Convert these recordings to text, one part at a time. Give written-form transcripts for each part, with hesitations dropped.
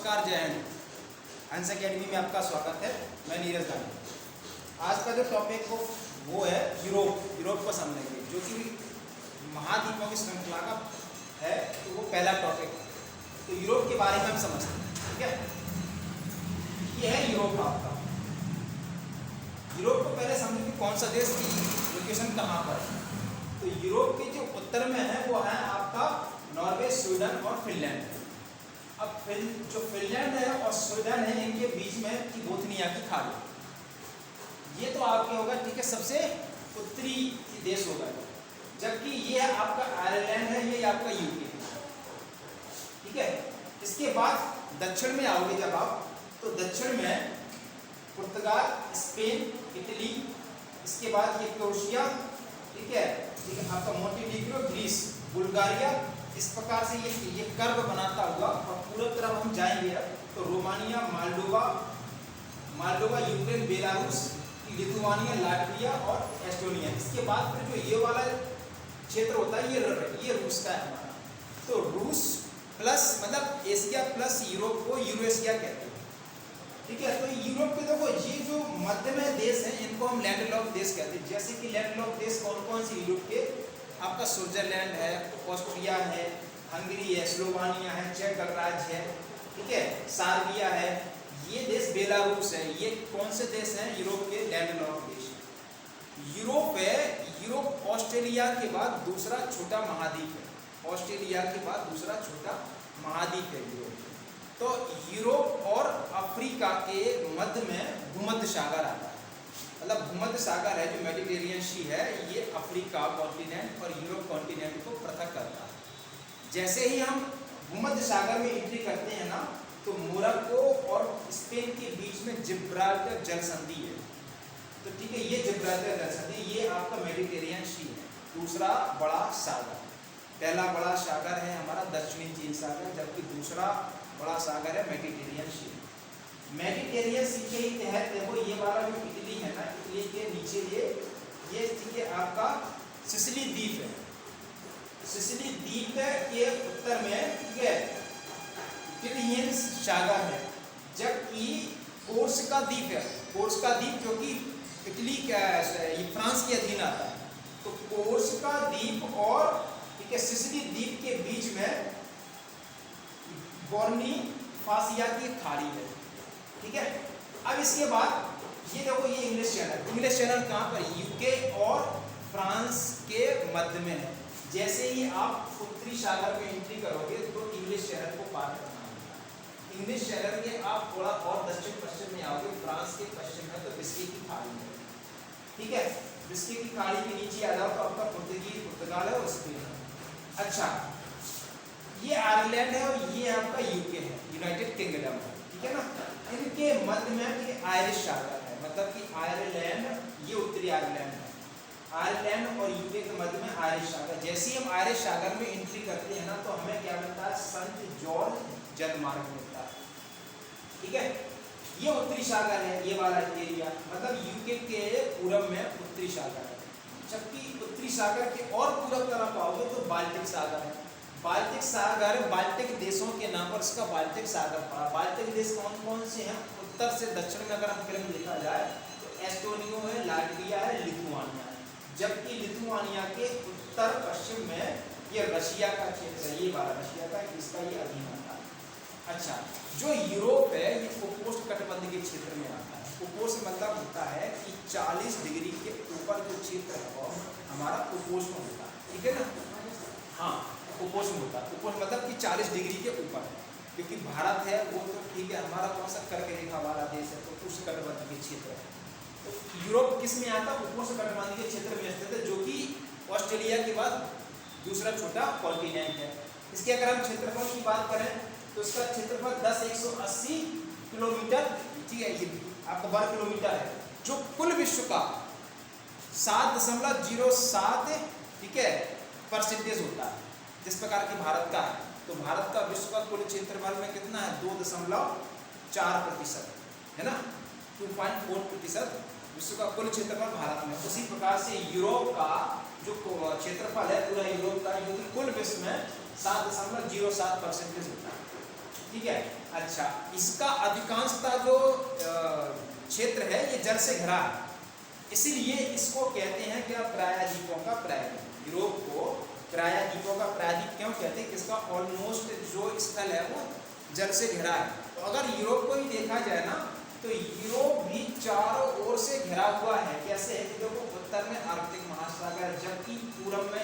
नमस्कार, जय हिंद। हंस अकेडमी में आपका स्वागत है। मैं नीरज गांधी। आज का जो टॉपिक वो है यूरोप को समझेंगे, जो कि महाद्वीपों की श्रृंखला का है। तो वो पहला टॉपिक है। तो यूरोप के बारे में हम समझते हैं, ठीक है। ये है यूरोप आपका। यूरोप को पहले समझें कि कौन सा देश की लोकेशन कहाँ पर है। तो यूरोप के जो उत्तर में है वो है आपका नॉर्वे, स्वीडन और फिनलैंड। अब जो फिनलैंड है और स्वीडन है, इनके बीच में की बोथनिया की खाड़ी, ये तो आपके होगा, ठीक है, सबसे उत्तरी देश होगा। जबकि ये है आपका आयरलैंड है, ये आपका यूके है, ठीक है। इसके बाद दक्षिण में आओगे जब आप, तो दक्षिण में पुर्तगाल, स्पेन, इटली, इसके बाद ये क्रोएशिया, ठीक है, आपका मोंटेनीग्रो, ग्रीस, बुल्गारिया। इस प्रकार से ये कर्व बनाता हुआ और पूरी तरफ हम जाएंगे तो Romania, Moldova, Ukraine, Belarus, Lithuania, Latvia और एस्टोनिया। इसके बाद फिर जो ये वाला क्षेत्र होता है ये रूस का है हमारा। तो रूस प्लस मतलब एशिया प्लस यूरोप को यूरोएशिया कहते हैं, ठीक है। तो यूरोप के देखो ये जो मध्य में देश हैं, इनको हम लैंडलॉक देश कहते हैं। जैसे कि लैंडलॉक देश कौन कौन से यूरोप के, आपका स्विट्जरलैंड है, ऑस्ट्रिया है, हंगरी है, स्लोवानिया है, चेक गणराज्य है, ठीक है, सार्बिया है, ये देश बेलारूस है। ये कौन से देश हैं? यूरोप के लैंडलॉक देश। यूरोप है, यूरोप ऑस्ट्रेलिया के बाद दूसरा छोटा महाद्वीप है। ऑस्ट्रेलिया के बाद दूसरा छोटा महाद्वीप है यूरोप। तो यूरोप और अफ्रीका के मध्य में भूमध्य सागर आता है। मतलब भूमध्य सागर है जो मेडिटेरियन सी है, ये अफ्रीका कॉन्टिनेंट और यूरोप कॉन्टिनेंट को पृथक करता है। जैसे ही हम भूमध्य सागर में एंट्री करते हैं ना, तो मोरक्को और स्पेन के बीच में जिब्राल्टर जल संधि है। तो ठीक है, ये जिब्राल्टर जल संधि, ये आपका मेडिटेरियन सी है, दूसरा बड़ा सागर। पहला बड़ा सागर है हमारा दक्षिणी चीन सागर, जबकि दूसरा बड़ा सागर है मेडिटेरियन सी। मेडिटेरियन सी के ही तहत देखो ये वाला जो इटली है ना, इटली के नीचे ये ठीक है आपका सिसिली द्वीप है। सिसिली द्वीप के उत्तर में, ठीक है, इटलियन सागर है। जबकि कोर्स का द्वीप है, कोर्स का द्वीप जो कि इटली का ये फ्रांस के अधीन आता है। तो कोर्स का द्वीप और ठीक है सिसिली द्वीप के बीच में बोर्निफासिया की खाड़ी है, ठीक है। अब इसके बाद ये देखो ये इंग्लिश चैनल कहाँ पर? यूके और फ्रांस के मध्य में है। जैसे ही आप उत्तरी सागर में एंट्री करोगे तो इंग्लिश चैनल को पार करना होगा। इंग्लिश चैनल के आप थोड़ा और दक्षिण पश्चिम में आओगे, फ्रांस के पश्चिम में तो बिस्के की खाड़ी है, ठीक है। बिस्के की खाड़ी के नीचे आ जाओ तो आपका पुर्तगाल है और स्पेन है। अच्छा, ये आयरलैंड है और ये आपका यूके है, यूनाइटेड किंगडम है, ठीक है ना। इनके मध्य में आयरिश सागर है, मतलब कि आयरलैंड, ये उत्तरी आयरलैंड है। आयरलैंड और यूके के मध्य में आयरिश सागर। जैसे ही हम आयरिश सागर में एंट्री करते हैं ना, तो हमें क्या मिलता है? सेंट जॉर्ज जलमार्ग मिलता है, ठीक है। ये उत्तरी सागर है, ये वाला एरिया, मतलब यूके के पूरब में उत्तरी सागर है। जबकि उत्तरी सागर के और पूरब तरफ आओगे तो बाल्टिक सागर है। बाल्टिक सागर बाल्टिक देशों के नाम पर इसका बाल्टिक सागर पड़ा। बाल्टिक देश कौन कौन से हैं? उत्तर से दक्षिण में अगर हम क्रम देखा जाए तो एस्टोनिया है, लाटविया है, लिथुआनिया है। जबकि लिथुआनिया के उत्तर पश्चिम में ये रशिया का क्षेत्र है, ये वाला रशिया का, इसका ये अधीन आता है। अच्छा, जो यूरोप है ये उपोष्ण कटिबंध के क्षेत्र में आता है। उपोष्ण मतलब होता है कि 40 डिग्री के ऊपर जो क्षेत्र है वो हमारा उपोष्ण होता है, ठीक है ना। हाँ, उपोष्ण होता है। उपोष्ण मतलब कि 40 डिग्री के ऊपर, क्योंकि भारत है वो तो ठीक है, हमारा कौन सा कर्क रेखा वाला देश है, तो उस कटिबंध के क्षेत्र है। तो यूरोप किस में आता है? उपोष्ण कटिबंध के क्षेत्र में स्थित है, जो कि ऑस्ट्रेलिया के बाद दूसरा छोटा कॉन्टिनेंट है। इसके अगर हम क्षेत्रफल की बात करें तो इसका क्षेत्रफल 10,180 किलोमीटर, ठीक है, ये आपका वर्ग किलोमीटर है, जो कुल विश्व का 7.07, ठीक है, परसेंटेज होता है। जिस प्रकार की भारत का है, तो भारत का विश्व का कुल क्षेत्रफल में कितना है? 2.4% है ना, 2.4% विश्व का कुल क्षेत्रफल भारत में। उसी प्रकार से यूरोप का जो क्षेत्रफल है पूरा यूरोप का, जो कुल विश्व में 7.07% होता है। ठीक है। अच्छा, इसका अधिकांशता जो क्षेत्र है ये जल से घिरा है, इसीलिए इसको कहते हैं क्या, प्रायद्वीपों का प्रायद्वीप। यूरोप को प्रायद्वीपों का प्रायद्वीप क्यों कहते हैं, किसका ऑलमोस्ट जो स्थल है वो जल से घिरा है। तो अगर यूरोप को भी देखा जाए ना, तो यूरोप भी चारों ओर से घिरा हुआ है। कैसे है कि देखो, उत्तर में आर्कटिक महासागर, जबकि पूर्व में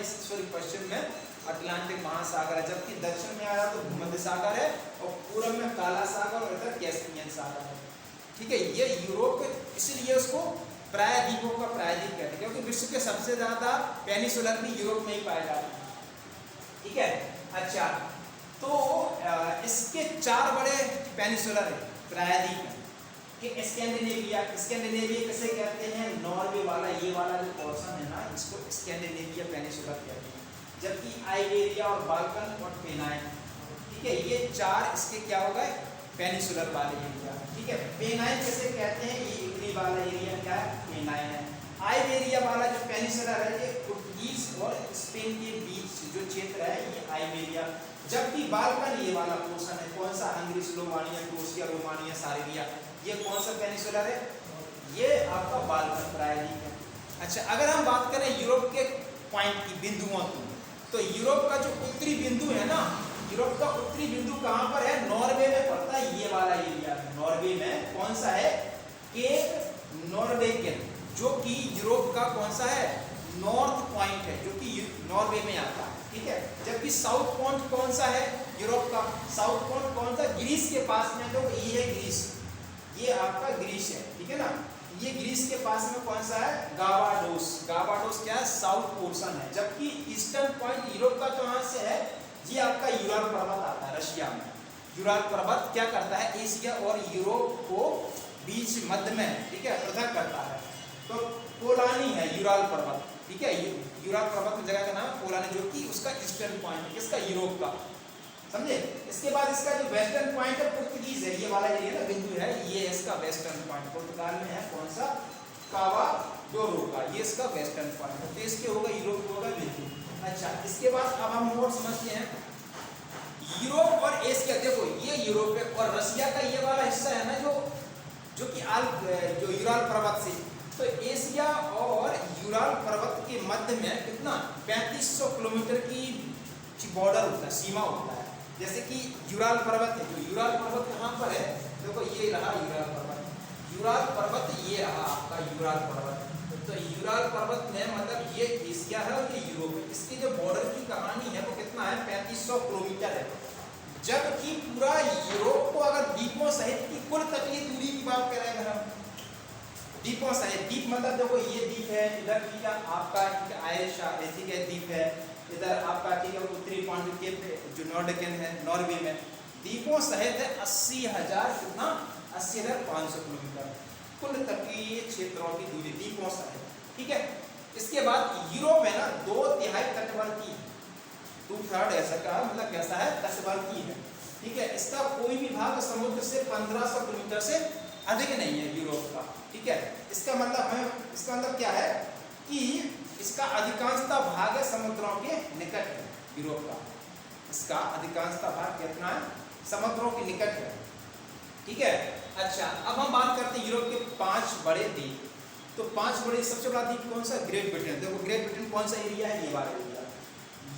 पश्चिम में अटलांटिक महासागर है, जबकि दक्षिण में आया तो भूमध्य सागर है, और पूर्व में काला सागर और इधर कैस्पियन सागर है। ठीक है, ये यूरोप, इसलिए उसको प्रायद्वीपों का प्रायद्वीप कहते हैं, क्योंकि विश्व के सबसे ज्यादा पेनिसुलर भी यूरोप में ही पाए जाते हैं। ठीक है। अच्छा, तो इसके 4 बड़े पेनिसुलर है, प्रायद्वीप है कि स्कैंडिनेविया। स्कैंडिनेविया किसे कहते हैं, नॉर्वे वाला, ये वाला जो पोर्शन है ना, इसको स्कैंडिनेविया पेनिसुलर कहते हैं। जबकि आइबेरिया और बाल्कन और पेनाइन, ठीक है, ये 4 इसके क्या हो गए, पेनिसुलर वाले एरिया। ठीक है, पेनाइन किसे कहते हैं, ये इटली वाला एरिया क्या है, पेनाइन है। आइबेरिया वाला जो पेनिसुलर है, ये पुर्तगीज और स्पेन के बीच जो क्षेत्र है, ये आइबेरिया। जबकि बाल्कन ये वाला पोर्शन है, कौन सा, Hungary, Slovenia, Croatia, Romania, Serbia, ये कौन सा पेनिसुलर है, ये आपका बाल्कन प्रायद्वीप है। अच्छा, अगर हम बात करें यूरोप के पॉइंट की, बिंदुओं की, तो यूरोप का जो उत्तरी बिंदु है ना, यूरोप का उत्तरी बिंदु कहां पर है, नॉर्वे में पड़ता है, ये वाला एरिया। नॉर्वे में कौन सा है, केप नॉर्वेगियन, जो कि यूरोप का कौन सा है, नॉर्थ पॉइंट है, जो कि नॉर्वे में आता है। ठीक है, जबकि साउथ पॉइंट कौन सा है यूरोप का, साउथ पॉइंट कौन सा, ग्रीस के पास में, तो ये है ग्रीस, ये आपका ग्रीस है। ठीक है ना, ये ग्रीस के पास में कौन सा है, गावाडोस। गावाडोस क्या है, साउथ पोर्शन है। जबकि ईस्टर्न पॉइंट यूरोप का कहां से है, ये आपका यूराल पर्वत आता है, रशिया में। यूराल पर्वत क्या करता है, एशिया और यूरोप को बीच मध्य में, ठीक है, पृथक करता है। तो पोलानी है यूराल पर्वत। ठीक है, यूराल पर्वत की जगह का नाम है पोलानी, जो कि उसका ईस्टर्न पॉइंट है, किसका, यूरोप का। समझे। इसके बाद इसका जो वेस्टर्न पॉइंट है, पुर्तगीज है, ये वाला एरिया ना बिंदु है, ये इसका वेस्टर्न पॉइंट, पुर्तगाल में है, कौन सा, कावा डोरो का, ये इसका वेस्टर्न पॉइंट है। तो इसके होगा यूरोप को होगा बिंदु। अच्छा, इसके बाद अब हम और समझते हैं यूरोप और एशिया। देखो, ये यूरोप है और रशिया का ये वाला हिस्सा है ना, जो कि जो यूराल पर्वत से, तो एशिया और यूराल पर्वत के मध्य में कितना, 3500 किलोमीटर की बॉर्डर होता है, सीमा होता है। जैसे कि यूराल पर्वत है, जो यूराल पर्वत कहाँ पर है, देखो ये रहा यूराल पर्वत, यूराल पर्वत ये रहा आपका यूराल पर्वत। तो यूराल पर्वत में मतलब ये एशिया है और ये यूरोप है। इसकी जो बॉर्डर की कहानी है वो कितना है, 3500 किलोमीटर है। जबकि पूरा यूरोप को अगर द्वीपों सहित की कुल तटीय दूरी की बात करें, अगर हम द्वीपों सहित, द्वीप मतलब देखो ये द्वीप है, इधर ठीक है आपका आयरिश द्वीप है, इधर आपका ठीक है उत्तरी पॉइंट केप जो नॉर्डिकन है, नॉर्वे में, द्वीपों सहित है 80,000 कितना, 80,500 किलोमीटर कुल तटीय क्षेत्रों की दूरी द्वीपों सहित। ठीक है, इसके बाद यूरोप में ना 2/3 तटवर्ती, 2/3 ऐसा का मतलब कैसा है, तटवर्ती है। ठीक है, इसका कोई भी भाग समुद्र से 1500 किलोमीटर से अधिक नहीं है यूरोप का। ठीक है, इसका मतलब क्या है कि इसका अधिकांशता भाग है समुद्रों के निकट है यूरोप का, इसका अधिकांशता भाग कितना है, समुद्रों के निकट है। ठीक है। अच्छा, अब हम बात करते हैं यूरोप के 5 बड़े द्वीप। तो 5 बड़े, सबसे बड़ा द्वीप कौन सा, ग्रेट ब्रिटेन। देखो ग्रेट ब्रिटेन कौन सा एरिया है, ये वाला एरिया।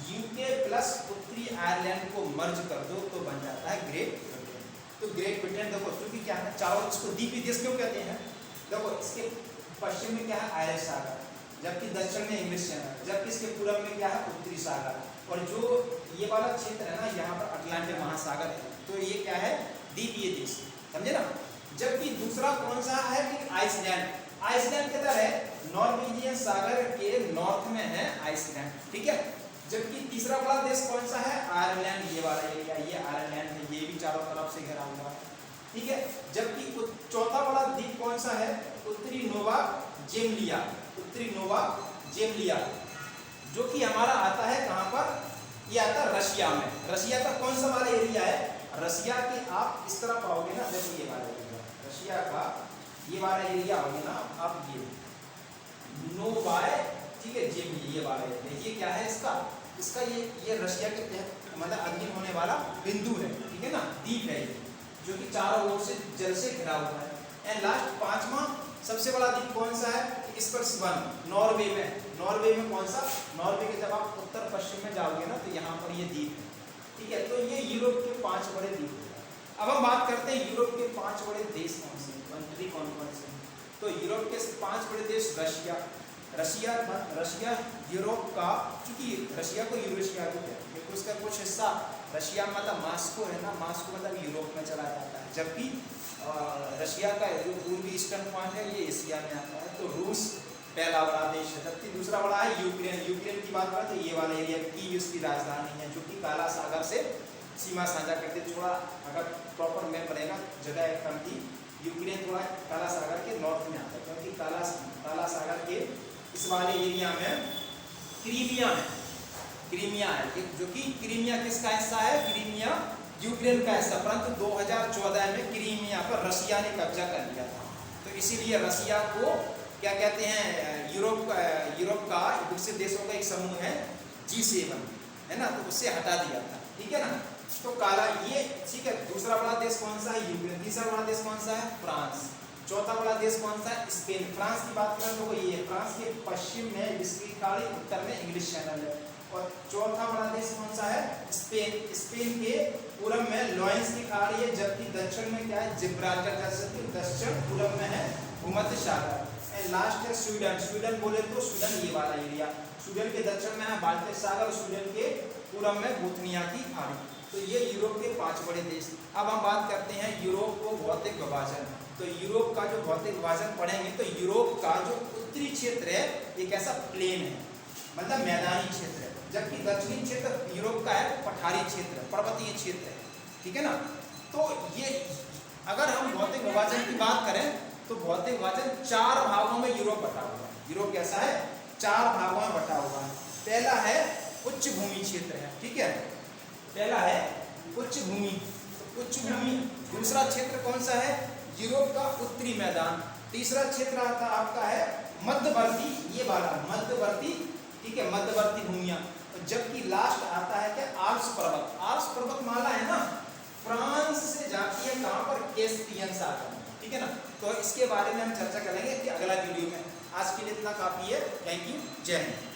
यूके प्लस उत्तरी आयरलैंड को मर्ज कर दो तो बन जाता है ग्रेट ब्रिटेन। तो ग्रेट ब्रिटेन देखो, क्योंकि क्या है, चारों इसको द्वीपीय देश क्यों कहते हैं, देखो इसके पश्चिम में क्या है, आयरिश सागर, जबकि दक्षिण में इंग्लिश चैनल, जबकि इसके पूर्व में क्या है, उत्तरी सागर, और जो ये वाला क्षेत्र है ना, यहाँ पर अटलांटिक महासागर है। तो ये क्या है, द्वीपीय देश, समझे ना। जबकि दूसरा कौन सा है कि आइसलैंड, आइसलैंड किधर है, नॉर्वेजियन सागर के नॉर्थ में है आइसलैंड। ठीक है, जबकि तीसरा बड़ा देश कौन सा है, आयरलैंड, ये वाला एरिया, ये आयरलैंड है, ये भी चारों तरफ से घिरा हुआ है। ठीक है, जबकि चौथा बड़ा द्वीप कौन सा है, उत्तरी नोवा जेमलिया, उत्तरी नोवा जेमलिया, जो कि हमारा आता है कहाँ पर, ये आता है रशिया में। रशिया का कौन सा वाला एरिया है, रशिया के आप इस तरफ आओगे ना, देखो ये वाला एरिया, रशिया का ये वाला एरिया होगे ना आप, ये नोवाय, ठीक है, जेमलिया, ये वाला एरिया, ये क्या है इसका, इसका ये रशिया के तहत मतलब अधीन होने वाला बिंदु है, ठीक है ना, द्वीप है ये, जो कि चारों ओर से जल से घिरा हुआ है। एंड लास्ट पांचवा सबसे बड़ा द्वीप कौन सा है, स्पिट्सबर्ग, नॉर्वे में। नॉर्वे में कौन सा, नॉर्वे के जब आप उत्तर पश्चिम में जाओगे ना तो यहाँ पर ये द्वीप है, ठीक है। तो ये यूरोप के 5 बड़े द्वीप है। अब हम बात करते हैं यूरोप के 5 बड़े देश कौन से, कंट्री कौन कौन से। तो यूरोप के 5 बड़े देश, रशिया यूरोप का, चूंकि रशिया को यूरेशिया भी कहते हैं, तो उसका कुछ हिस्सा रशिया मतलब मॉस्को है ना, मॉस्को मतलब यूरोप में चला जाता है, जबकि रशिया का जो पूर्वी ईस्टर्न पॉइंट है ये एशिया में आता है। तो रूस पहला बड़ा देश है, जबकि दूसरा बड़ा है यूक्रेन। यूक्रेन की बात करें तो ये वाला एरिया की उसकी राजधानी है, जो कि काला सागर से सीमा साझा करते। थोड़ा अगर प्रॉपर मैप बनेगा जगह एकदम की, यूक्रेन थोड़ा काला सागर के नॉर्थ में आता है, क्योंकि काला सागर के इस वाले एरिया में क्रीमिया है, जो कि क्रीमिया किसका हिस्सा है, क्रीमिया यूक्रेन का हिस्सा, परंतु 2014 में क्रीमिया पर रशिया ने कब्जा कर लिया था। तो इसीलिए रशिया को क्या कहते हैं, यूरोप का विकसित देशों का एक समूह है G7, है ना, तो उससे हटा दिया था, ठीक है ना। तो काला ये ठीक है। दूसरा बड़ा देश कौन सा है, यूक्रेन। तीसरा बड़ा देश कौन सा है, फ्रांस। चौथा बड़ा देश कौन सा है, स्पेन। फ्रांस की बात करें तो ये फ्रांस के पश्चिम में विस्की खाड़ी, उत्तर में इंग्लिश चैनल है। और चौथा बड़ा देश कौन सा है, स्पेन। स्पेन के पूरब में लॉरेंस की खाड़ी है, जबकि दक्षिण में क्या है, जिब्राल्टर। दक्षिण पूरब में है भूमध्य सागर। एंड लास्ट है स्वीडन। स्वीडन बोले तो स्वीडन ये वाला एरिया, स्वीडन के दक्षिण में है बाल्टिक सागर, स्वीडन के पूरब में बोथनिया की खाड़ी। तो ये यूरोप के 5 बड़े देश। अब हम बात करते हैं यूरोप को भौतिक विभाजन। तो यूरोप का जो भौतिक विभाजन पढ़ेंगे तो यूरोप का जो उत्तरी क्षेत्र है एक ऐसा प्लेन है, मतलब मैदानी क्षेत्र है, जबकि दक्षिणी क्षेत्र यूरोप का है पठारी क्षेत्र, पर्वतीय क्षेत्र है, ठीक है ना। तो ये अगर हम भौतिक विभाजन की बात करें तो भौतिक विभाजन 4 भागों में यूरोप बटा हुआ है। यूरोप कैसा है, 4 भागों में बटा हुआ है। पहला है उच्च भूमि क्षेत्र है, ठीक है, पहला है उच्च भूमि, उच्च भूमि। दूसरा क्षेत्र कौन सा है, यूरोप का उत्तरी मैदान। तीसरा क्षेत्र आता आपका है मध्यवर्ती, ये वाला मध्यवर्ती, ठीक है, मध्यवर्ती भूमियां। जबकि लास्ट आता है क्या, आल्प्स पर्वत। आल्प्स पर्वतमाला है ना, फ्रांस से जाती है कहां पर, कैस्पियन सागर, ठीक है ना। तो इसके बारे में हम चर्चा करेंगे कि अगला वीडियो में। आज के लिए इतना काफी है। थैंक यू, जय हिंद।